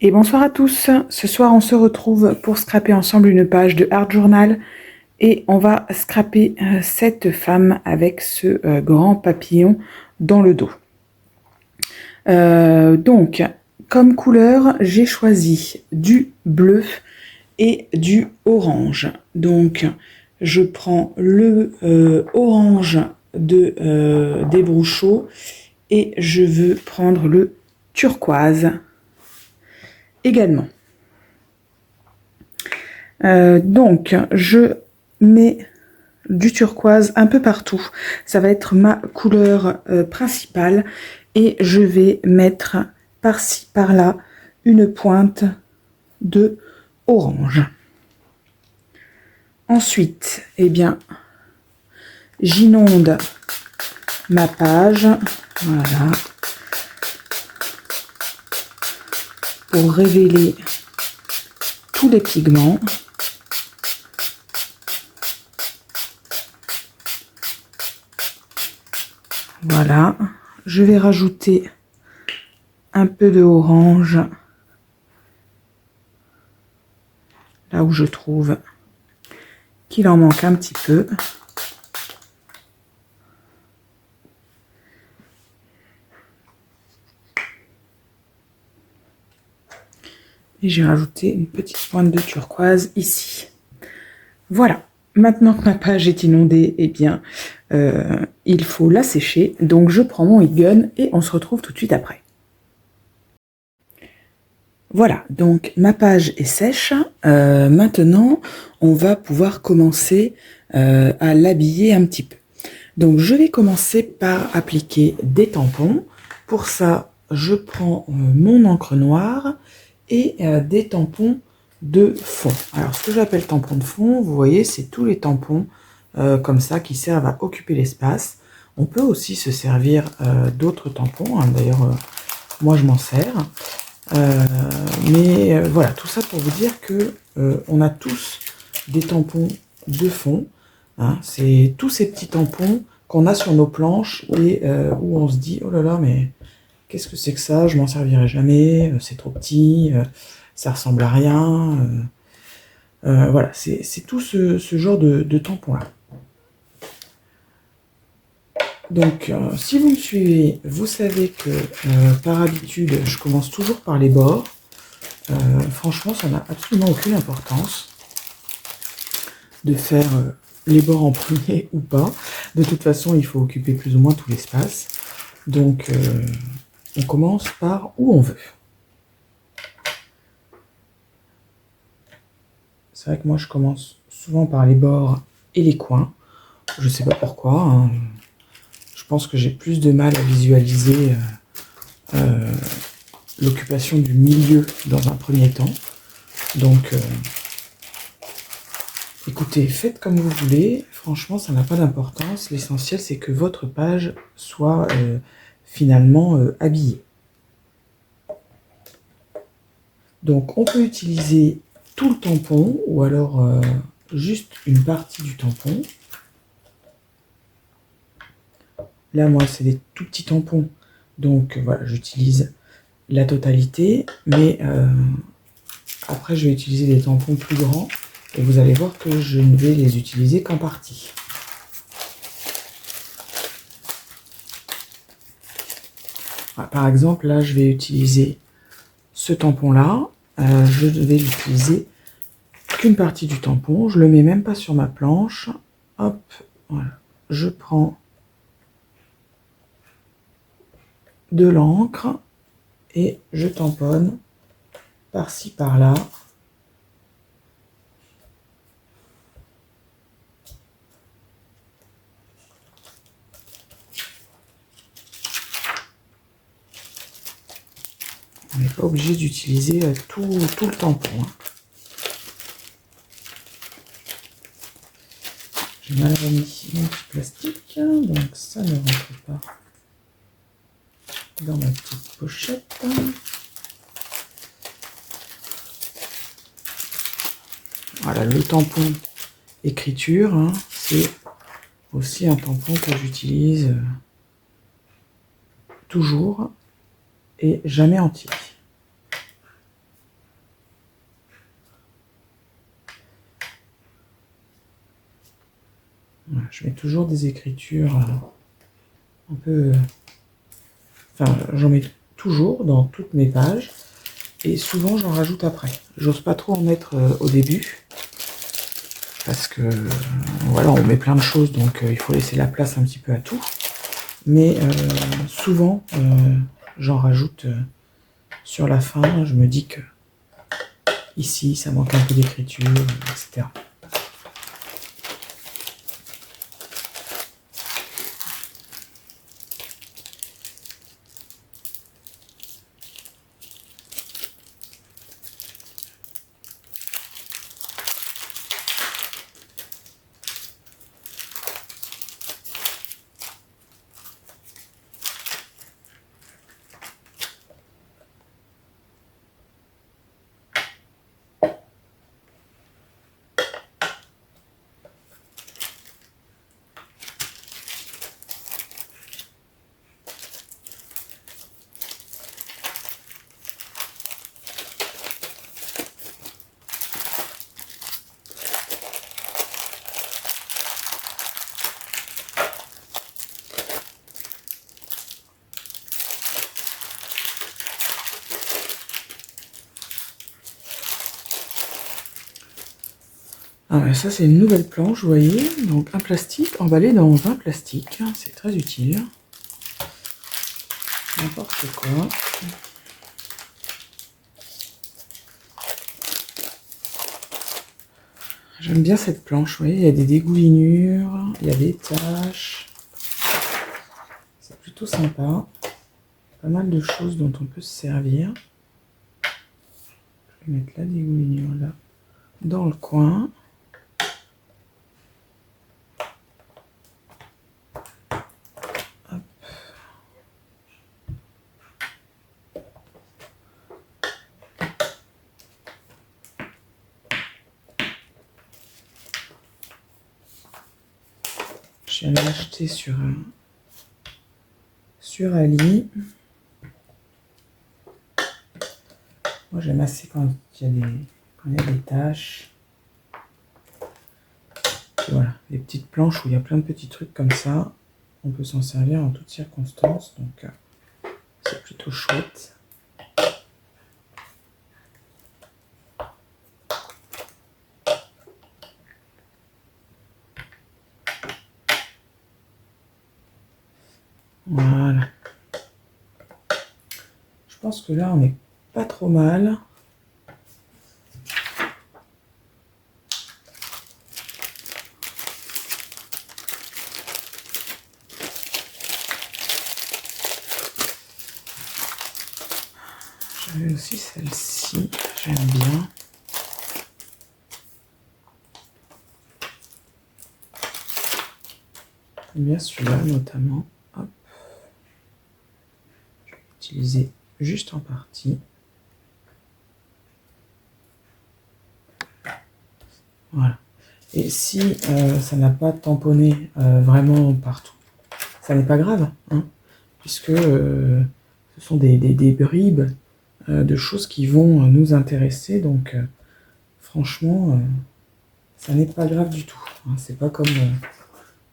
Et bonsoir à tous. Ce soir, on se retrouve pour scraper ensemble une page de Art Journal et on va scraper cette femme avec ce grand papillon dans le dos. Donc, comme couleur, j'ai choisi du bleu et du orange. Donc, je prends le orange des Brouchot et je veux prendre le turquoise également. Donc, je mets du turquoise un peu partout. Ça va être ma couleur principale. Et je vais mettre par-ci, par-là, une pointe de orange. Ensuite, eh bien, j'inonde ma page. Voilà. Pour révéler tous les pigments. Voilà, je vais rajouter un peu de orange là où je trouve qu'il en manque un petit peu. Et j'ai rajouté une petite pointe de turquoise ici. Voilà, maintenant que ma page est inondée, eh bien, il faut la sécher. Donc je prends mon heat gun et on se retrouve tout de suite après. Voilà, donc ma page est sèche. Maintenant, on va pouvoir commencer à l'habiller un petit peu. Donc je vais commencer par appliquer des tampons. Pour ça, je prends mon encre noire et des tampons de fond. Alors ce que j'appelle tampons de fond, vous voyez, c'est tous les tampons comme ça qui servent à occuper l'espace. On peut aussi se servir d'autres tampons, hein. D'ailleurs moi je m'en sers. Mais voilà, tout ça pour vous dire que on a tous des tampons de fond, hein. C'est tous ces petits tampons qu'on a sur nos planches et où on se dit oh là là, mais qu'est-ce que c'est que ça, je m'en servirai jamais, c'est trop petit, ça ressemble à rien. Voilà, c'est tout ce genre de tampons là. Donc, si vous me suivez, vous savez que par habitude, je commence toujours par les bords. Franchement, ça n'a absolument aucune importance de faire les bords en premier ou pas. De toute façon, il faut occuper plus ou moins tout l'espace. Donc, on commence par où on veut. C'est vrai que moi, je commence souvent par les bords et les coins. Je sais pas pourquoi, hein. Je pense que j'ai plus de mal à visualiser l'occupation du milieu dans un premier temps. Donc, écoutez, faites comme vous voulez. Franchement, ça n'a pas d'importance. L'essentiel, c'est que votre page soit finalement habillée. Donc, on peut utiliser tout le tampon ou alors juste une partie du tampon. Là, moi, c'est des tout petits tampons. Donc, voilà, j'utilise la totalité. Mais après, je vais utiliser des tampons plus grands. Et vous allez voir que je ne vais les utiliser qu'en partie. Voilà, par exemple, là, je vais utiliser ce tampon-là. Je vais l'utiliser qu'une partie du tampon. Je ne le mets même pas sur ma planche. Hop, voilà. Je prends de l'encre et je tamponne par-ci, par-là. On n'est pas obligé d'utiliser tout le tampon, hein. J'ai mal remis mon petit plastique, donc ça ne rentre pas dans ma petite pochette. Voilà, le tampon écriture, hein, c'est aussi un tampon que j'utilise toujours et jamais entier. je mets toujours des écritures un peu... Enfin, j'en mets toujours dans toutes mes pages. Et souvent, j'en rajoute après. J'ose pas trop en mettre au début. Parce que, voilà, on met plein de choses, donc il faut laisser la place un petit peu à tout. Mais souvent, j'en rajoute sur la fin. Je me dis que ici, ça manque un peu d'écriture, etc. Ah, ça c'est une nouvelle planche, vous voyez, donc un plastique emballé dans un plastique, c'est très utile. N'importe quoi. J'aime bien cette planche, vous voyez, il y a des dégoulinures, il y a des taches. C'est plutôt sympa. Pas mal de choses dont on peut se servir. Je vais mettre la dégoulinure là, dans le coin. Je viens de l'acheter sur Ali. Moi j'aime assez quand il y a des taches. Et voilà, des petites planches où il y a plein de petits trucs comme ça. On peut s'en servir en toutes circonstances, donc c'est plutôt chouette. Voilà. Je pense que là, on n'est pas trop mal. J'avais aussi celle-ci, j'aime bien. J'aime bien celui-là notamment. Hop. Je vais l'utiliser juste en partie. Voilà. Et si ça n'a pas tamponné vraiment partout, ça n'est pas grave, hein, puisque ce sont des bribes de choses qui vont nous intéresser, donc franchement, ça n'est pas grave du tout. Hein. C'est pas comme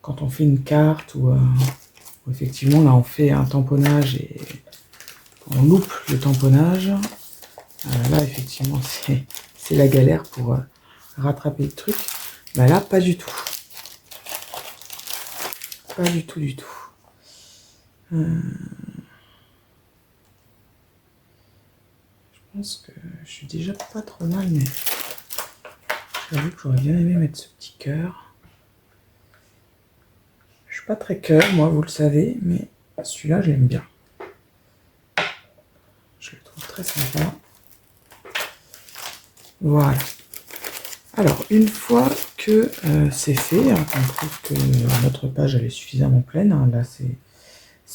quand on fait une carte où effectivement là on fait un tamponnage et on loupe le tamponnage. Là effectivement c'est la galère pour rattraper le truc. Bah là pas du tout. Pas du tout du tout. Je pense que je suis déjà pas trop mal, mais j'avoue que j'aurais bien aimé mettre ce petit cœur. Je suis pas très cœur, moi, vous le savez, mais celui-là, je l'aime bien. Je le trouve très sympa. Voilà. Alors, une fois que c'est fait, hein, qu'on trouve que notre page elle est suffisamment pleine, hein, là c'est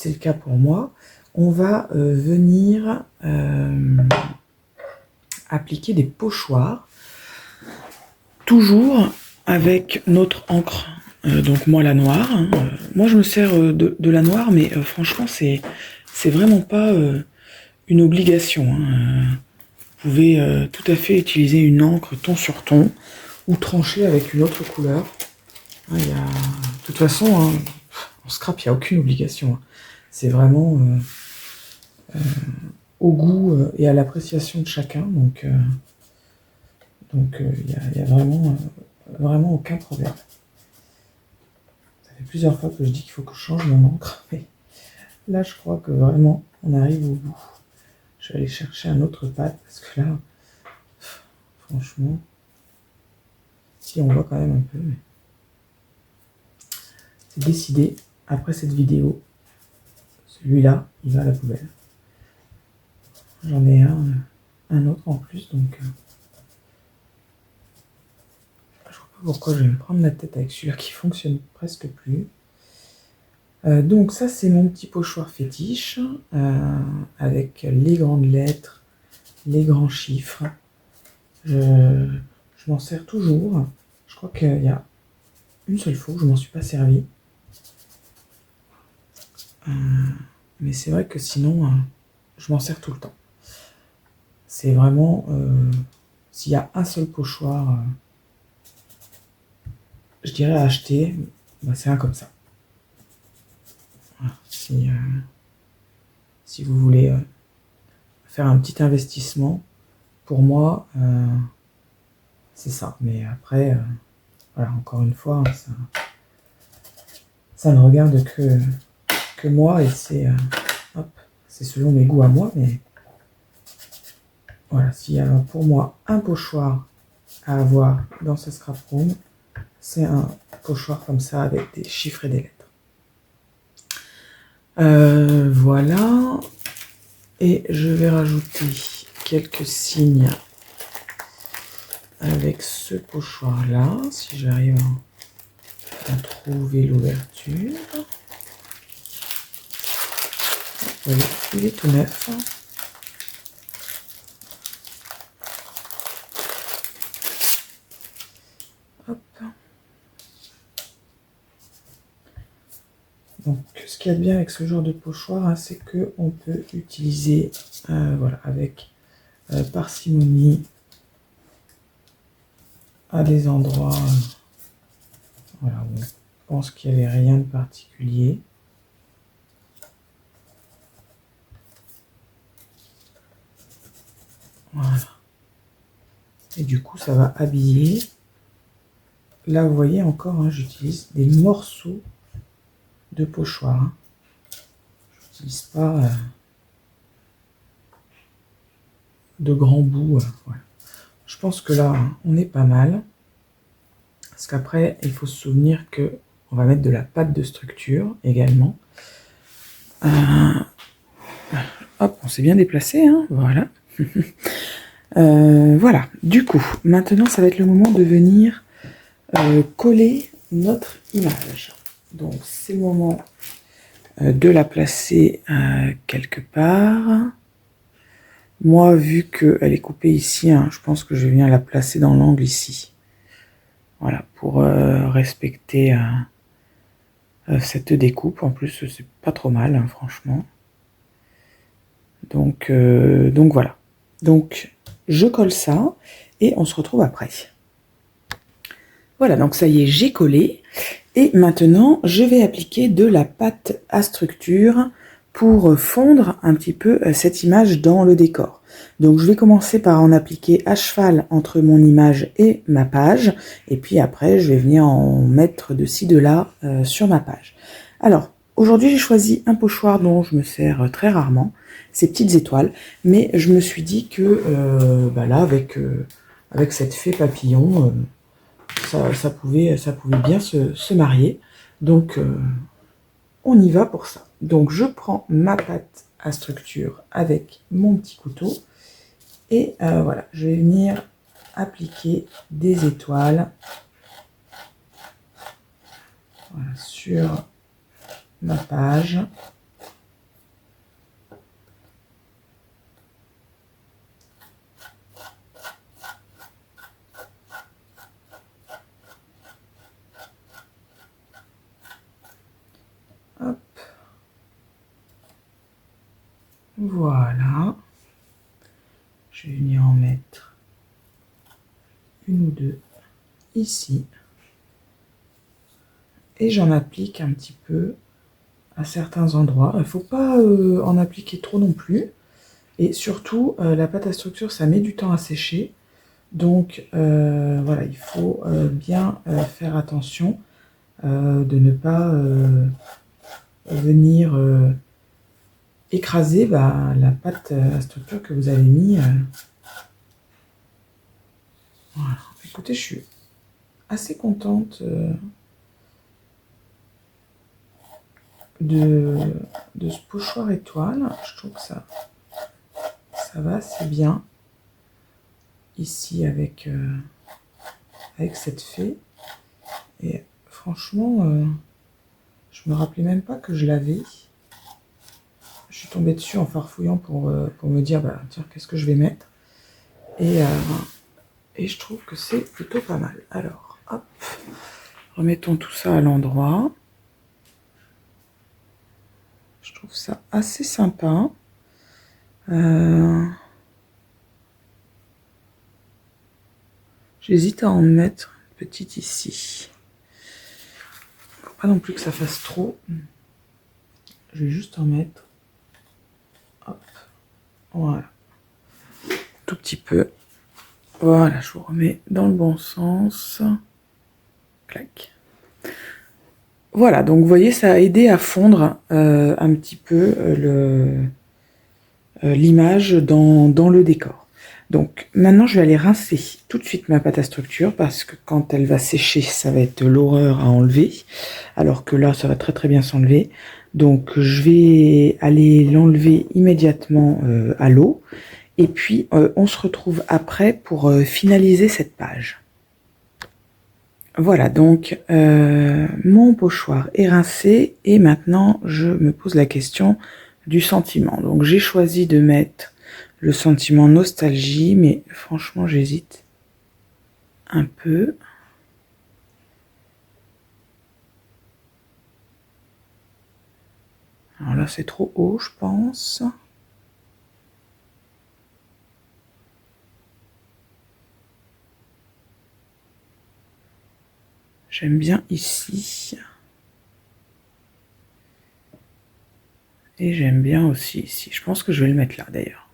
le cas pour moi, on va venir appliquer des pochoirs, toujours avec notre encre, donc moi la noire. Hein, moi je me sers de la noire, mais franchement c'est vraiment pas une obligation. Hein. Vous pouvez tout à fait utiliser une encre ton sur ton, ou trancher avec une autre couleur. Il y a toute façon, hein, en scrap, il n'y a aucune obligation. Hein. C'est vraiment au goût et à l'appréciation de chacun. Donc, y a vraiment aucun problème. Ça fait plusieurs fois que je dis qu'il faut que je change mon encre. Mais là, je crois que vraiment, on arrive au bout. Je vais aller chercher un autre pad parce que là, franchement, si on voit quand même un peu, mais c'est décidé. Après cette vidéo, celui-là, il va à la poubelle. J'en ai un autre en plus, donc je vois pas pourquoi je vais me prendre la tête avec celui-là qui fonctionne presque plus. Donc ça, c'est mon petit pochoir fétiche avec les grandes lettres, les grands chiffres. Je m'en sers toujours. Je crois qu'il y a une seule fois où je m'en suis pas servi. Mais c'est vrai que sinon, je m'en sers tout le temps. C'est vraiment... s'il y a un seul pochoir, je dirais à acheter, bah, c'est un comme ça. Voilà. Si vous voulez faire un petit investissement, pour moi, c'est ça. Mais après, voilà, encore une fois, ça ne regarde que moi et c'est selon mes goûts à moi. Mais voilà, s'il y a pour moi un pochoir à avoir dans ce scrap room, c'est un pochoir comme ça avec des chiffres et des lettres. Voilà. Et je vais rajouter quelques signes avec ce pochoir là, si j'arrive à trouver l'ouverture. Vous voyez, il est tout neuf. Hop. Donc, ce qu'il y a de bien avec ce genre de pochoir, hein, c'est qu'on peut utiliser voilà, avec parcimonie à des endroits voilà, où on pense qu'il n'y avait rien de particulier. Voilà. Et du coup, ça va habiller. Là, vous voyez encore, hein, j'utilise des morceaux de pochoir. Hein. Je n'utilise pas de grands bouts. Voilà. Je pense que là, hein, on est pas mal. Parce qu'après, il faut se souvenir que on va mettre de la pâte de structure également. Hop, on s'est bien déplacé, hein, voilà. Voilà, du coup, maintenant, ça va être le moment de venir coller notre image. Donc, c'est le moment de la placer quelque part. Moi, vu qu'elle est coupée ici, hein, je pense que je vais venir la placer dans l'angle ici. Voilà, pour respecter cette découpe. En plus, c'est pas trop mal, hein, franchement. Donc voilà. Donc, je colle ça et on se retrouve après. Voilà, donc ça y est, j'ai collé. Et maintenant, je vais appliquer de la pâte à structure pour fondre un petit peu cette image dans le décor. Donc, je vais commencer par en appliquer à cheval entre mon image et ma page. Et puis après, je vais venir en mettre de ci, de là sur ma page. Alors, aujourd'hui, j'ai choisi un pochoir dont je me sers très rarement, ces petites étoiles. Mais je me suis dit que bah là, avec cette fée papillon... ça pouvait bien se marier. Donc, on y va pour ça. Donc, je prends ma pâte à structure avec mon petit couteau. Et voilà, je vais venir appliquer des étoiles voilà, sur ma page. Hop. Voilà. Je vais venir en mettre une ou deux ici. et j'en applique un petit peu à certains endroits. Il ne faut pas en appliquer trop non plus. Et surtout, la pâte à structure, ça met du temps à sécher. Donc voilà, il faut bien faire attention de ne pas venir écraser la pâte à structure que vous avez mis. Voilà. Écoutez, je suis assez contente de ce pochoir étoile. Je trouve que ça va assez bien ici avec cette fée. Et franchement, je me rappelais même pas que je l'avais. Je suis tombée dessus en farfouillant pour me dire, tiens, qu'est-ce que je vais mettre. Et je trouve que c'est plutôt pas mal. Alors, hop, remettons tout ça à l'endroit. Je trouve ça assez sympa. J'hésite à en mettre une petite ici. Faut pas non plus que ça fasse trop. Je vais juste en mettre. Hop. Voilà. Tout petit peu. Voilà, je vous remets dans le bon sens. Clac. Voilà, donc vous voyez, ça a aidé à fondre un petit peu l'image dans le décor. Donc maintenant, je vais aller rincer tout de suite ma pâte à structure parce que quand elle va sécher, ça va être l'horreur à enlever. Alors que là, ça va très très bien s'enlever. Donc je vais aller l'enlever immédiatement à l'eau. Et puis, on se retrouve après pour finaliser cette page. Voilà, donc mon pochoir est rincé et maintenant je me pose la question du sentiment. Donc j'ai choisi de mettre le sentiment nostalgie, mais franchement j'hésite un peu. Alors là c'est trop haut je pense. J'aime bien ici. Et j'aime bien aussi ici. Je pense que je vais le mettre là d'ailleurs.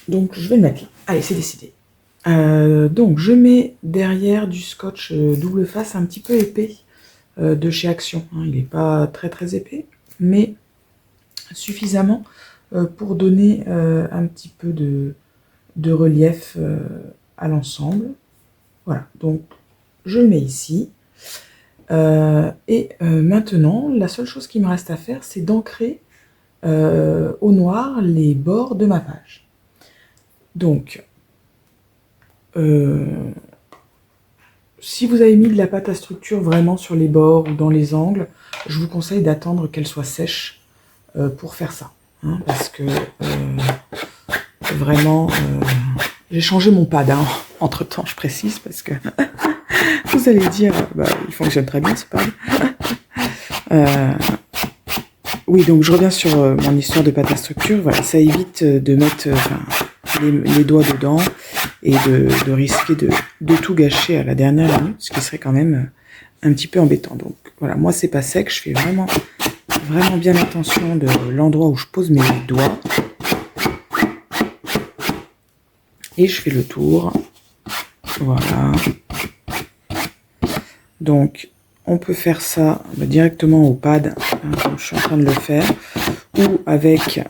Donc je vais le mettre là. Allez, c'est décidé. Donc je mets derrière du scotch double face un petit peu épais de chez Action. Il n'est pas très très épais, mais suffisamment pour donner un petit peu de relief à l'ensemble. Voilà, donc je le mets ici. Maintenant, la seule chose qui me reste à faire, c'est d'ancrer au noir les bords de ma page. Donc, si vous avez mis de la pâte à structure vraiment sur les bords ou dans les angles, je vous conseille d'attendre qu'elle soit sèche pour faire ça. Hein, parce que vraiment, j'ai changé mon pad entre temps, je précise, parce que vous allez dire, il fonctionne très bien ce pad. Oui, donc je reviens sur mon histoire de pâte à structure. Voilà, ça évite de mettre les doigts dedans et de risquer de tout gâcher à la dernière minute, ce qui serait quand même un petit peu embêtant. Donc voilà, moi c'est pas sec, je fais vraiment bien attention de l'endroit où je pose mes doigts. Et je fais le tour. Voilà. Donc on peut faire ça directement au pad, comme je suis en train de le faire, ou avec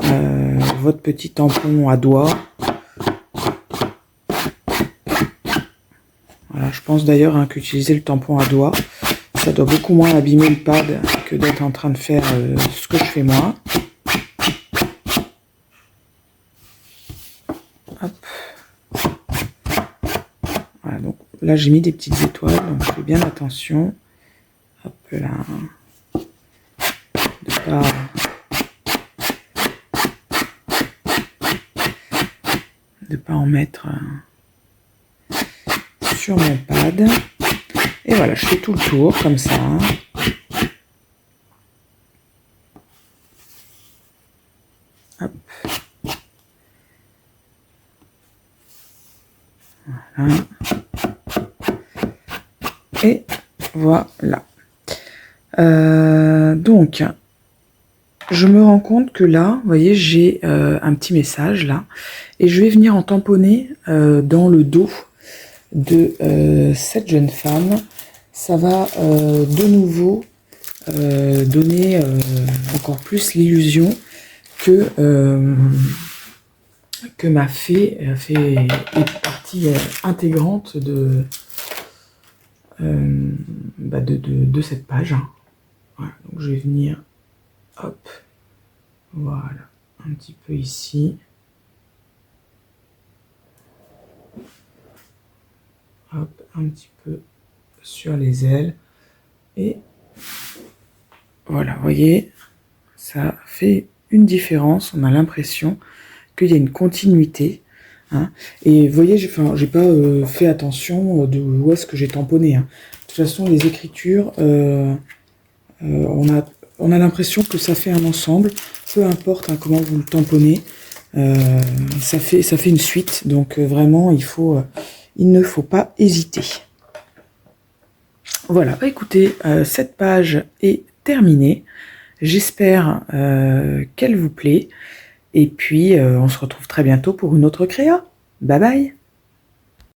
votre petit tampon à doigt. Voilà, je pense d'ailleurs qu'utiliser le tampon à doigt, ça doit beaucoup moins abîmer le pad que d'être en train de faire ce que je fais moi. Hop. Voilà, donc là j'ai mis des petites étoiles, donc je fais bien attention. Hop là. De pas en mettre sur mon pad. Et voilà, je fais tout le tour comme ça. Hop. Voilà. Et Voilà. Donc, je me rends compte que là, vous voyez, j'ai un petit message là. Et je vais venir en tamponner dans le dos de cette jeune femme. Ça va de nouveau donner encore plus l'illusion que ma fée est partie intégrante de cette page. Voilà, donc je vais venir, hop, voilà, un petit peu ici. Hop, un petit peu sur les ailes. Et voilà, vous voyez, ça fait une différence. On a l'impression qu'il y a une continuité. Hein. Et vous voyez, j'ai pas fait attention de où est-ce que j'ai tamponné. Hein. De toute façon, les écritures, on a l'impression que ça fait un ensemble. Peu importe hein, comment vous le tamponnez, ça fait une suite. Donc vraiment, il ne faut pas hésiter. Voilà, bah écoutez, cette page est terminée. J'espère qu'elle vous plaît. Et puis, on se retrouve très bientôt pour une autre créa. Bye bye!